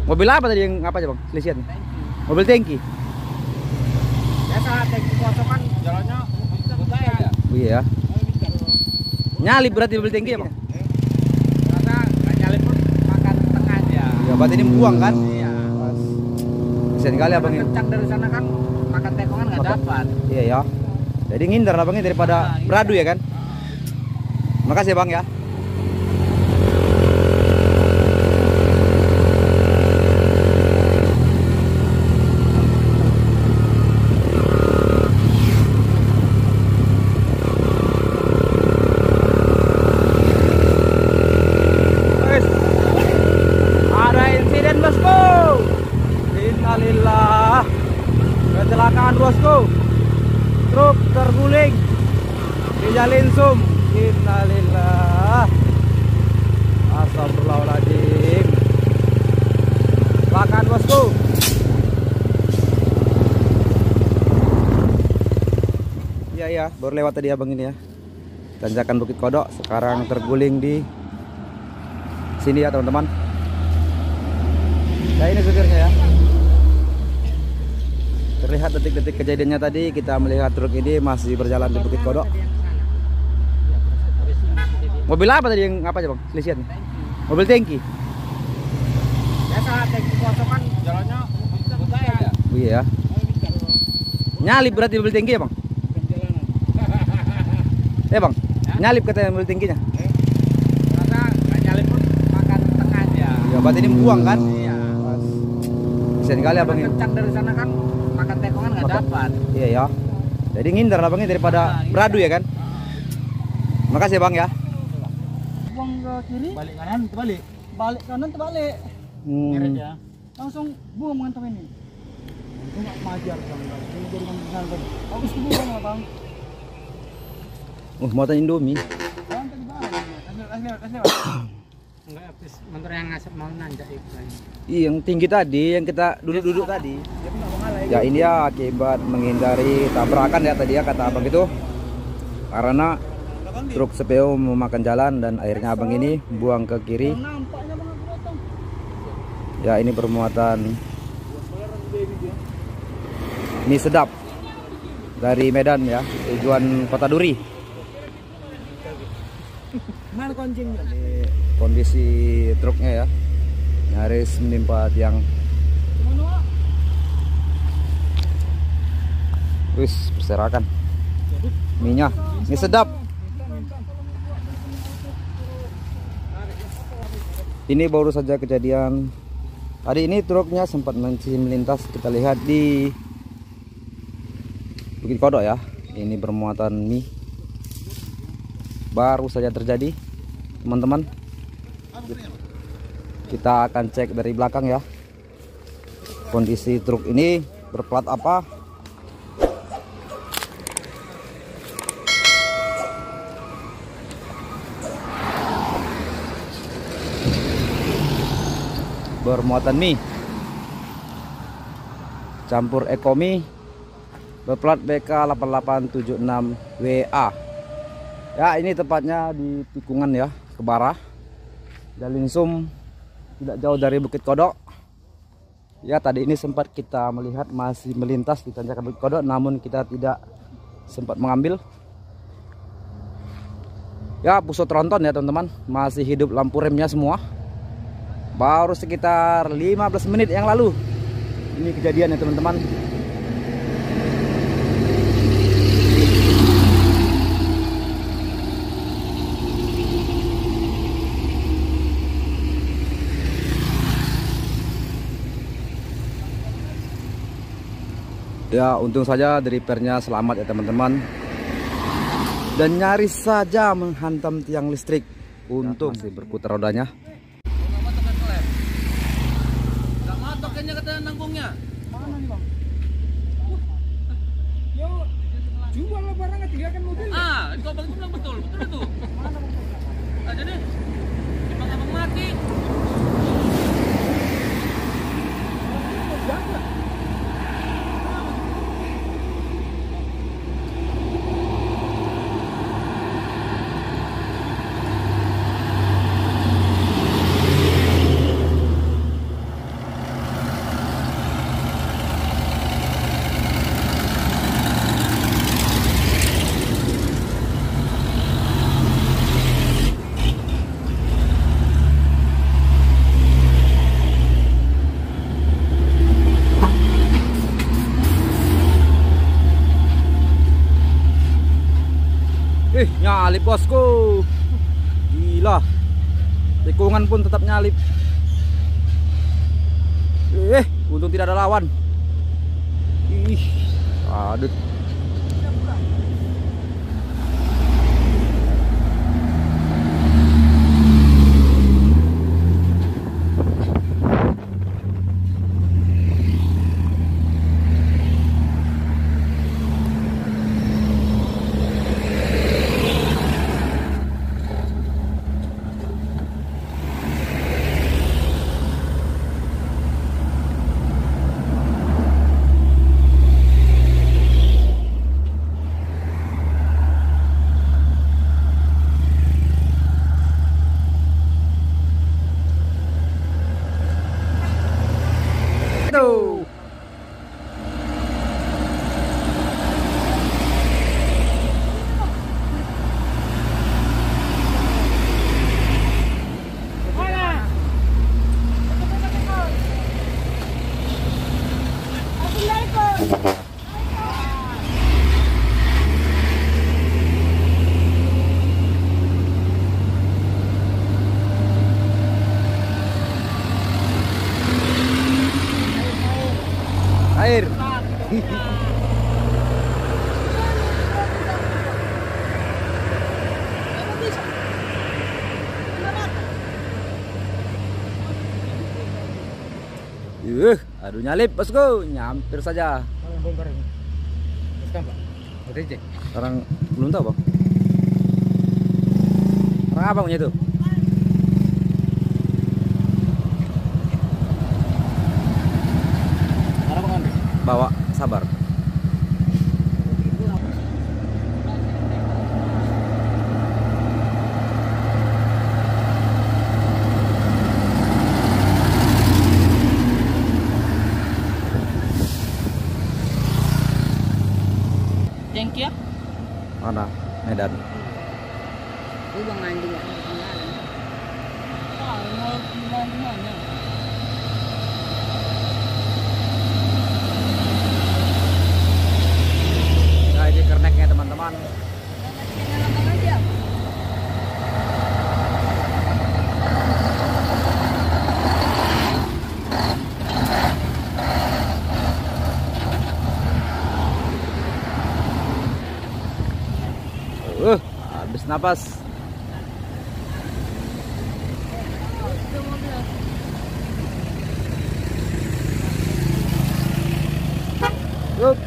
Mobil apa tadi yang apa aja bang? Lihat. Mobil tangki. Biasa tangki kosong kan jalannya buta ya. Oh iya ya. Nyalip berarti mobil tangki ya bang? Ternyata nggak nyalip pun makan tengah aja. Ya berarti ini buang kan? Iya. Kasian kali abang ini. Kencang dari sana kan makan tekongan nggak dapat. Iya ya. Jadi ngindar abangnya daripada beradu ya kan? Makasih ya bang ya. Innalillah, kecelakaan bosku, truk terguling di Jalan Sum. Innalillah, astagfirullahaladzim, kecelakaan bosku. Ya baru lewat tadi abang ini ya, tanjakan Bukit Kodok. Sekarang terguling di sini ya teman-teman. Nah ini supirnya ya. Terlihat detik-detik kejadiannya tadi. Kita melihat truk ini masih berjalan di Bukit Kodok. Mobil apa tadi yang apa aja bang? Lihat. Mobil tangki. Biasa tangki kosong kan jalannya buta ya. Oh iya ya. Nyalip berarti mobil tangki ya bang? Bang, nyalip katanya mobil tangkinya. Ternyata nggak nyalip pun makan tengah aja. Ya berarti ini buang kan? Iya. Kasian kali abang ini. Kencang dari sana kan makan tekongan nggak dapat. Iya ya. Jadi ngindar abangnya daripada beradu ya kan? Makasih ya bang ya. Buang ke kiri, balik kanan, terbalik. Balik kanan, terbalik. Ngirit ya. Langsung buang mantap ini. Itu nggak majar bang. Ini jadi kan bang. Habis itu buang lah bang. Muatan Indomie. Enggak habis motor yang ngasep mau nanjak itu. Yang tinggi tadi, yang kita duduk-duduk tadi. Ya ini ya akibat menghindari tabrakan ya tadi ya kata abang itu. Karena truk CPO memakan jalan dan akhirnya abang ini buang ke kiri. Ya ini bermuatan mie sedap dari Medan ya, tujuan Kota Duri. Mana koncingnya? Kondisi truknya ya nyaris menimpa tiang. Wis berserakan minyak, ini sedap. Ini baru saja kejadian tadi. Ini truknya sempat melintas, kita lihat di Bukit Kodok ya. Ini bermuatan mie, baru saja terjadi teman-teman. Kita akan cek dari belakang ya, kondisi truk ini berplat apa. Bermuatan mie campur ekomi, berplat BK 8876WA ya. Ini tepatnya di tikungan ya, Kebara, Jalan Sum, tidak jauh dari Bukit Kodok ya. Tadi ini sempat kita melihat masih melintas di tanjakan Bukit Kodok, namun kita tidak sempat mengambil ya. Pusat tronton ya teman-teman, masih hidup lampu remnya semua. Baru sekitar 15 menit yang lalu ini kejadian ya teman-teman. Ya untung saja drivernya selamat ya teman-teman, dan nyaris saja menghantam tiang listrik. Untung masih berputar rodanya. Gak matok kayaknya katanya nangkungnya. Mana nih bang? Yo, jual lah barangnya, tinggalkan mobil. Itu abang itu bilang betul itu. Mana bang? Nah, jadi emang abang mati. Nyalip bosku. Gila. Tikungan pun tetap nyalip. Untung tidak ada lawan. Ih, aduh. Tuh. Air. Aduh nyalip bosku, nyampir saja. Sekarang belum tahu bang. Sekarang apa punya itu? Bawa sabar. Jengki ya? Mana? Medan. Itu bang anjing ya. Nah ini kerneknya teman-teman. Habis napas. Yup.